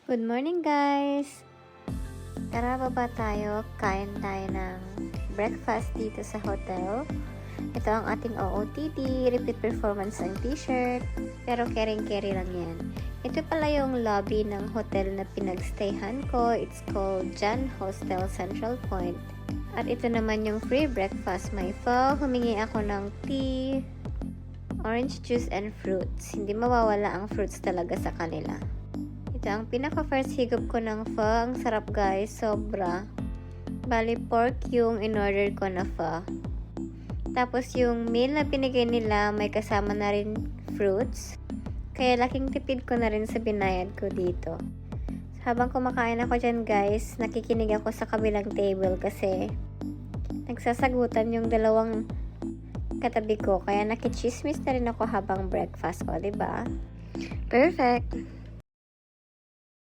Good morning guys! Tara baba tayo, kain tayo ng breakfast dito sa hotel. Ito ang ating OOTD, repeat performance ang t-shirt, pero caring-carry lang yan. Ito pala yung lobby ng hotel na pinagstayhan ko. It's called Jan Hostel Central Point. At ito naman yung free breakfast. May pho, humingi ako ng tea, orange juice and fruits. Hindi mawawala ang fruits talaga sa kanila. Ito ang pinaka-first higop ko ng pho. Ang sarap guys, sobra. Bali, pork yung in-order ko na pho. Tapos yung meal na binigay nila, may kasama na rin fruits. Kaya laking tipid ko na rin sa binayad ko dito. Habang kumakain ako dyan guys, nakikinig ako sa kabilang table kasi nagsasagutan yung dalawang katabi ko. Kaya nakichismis na rin ako habang breakfast ko, diba? Perfect!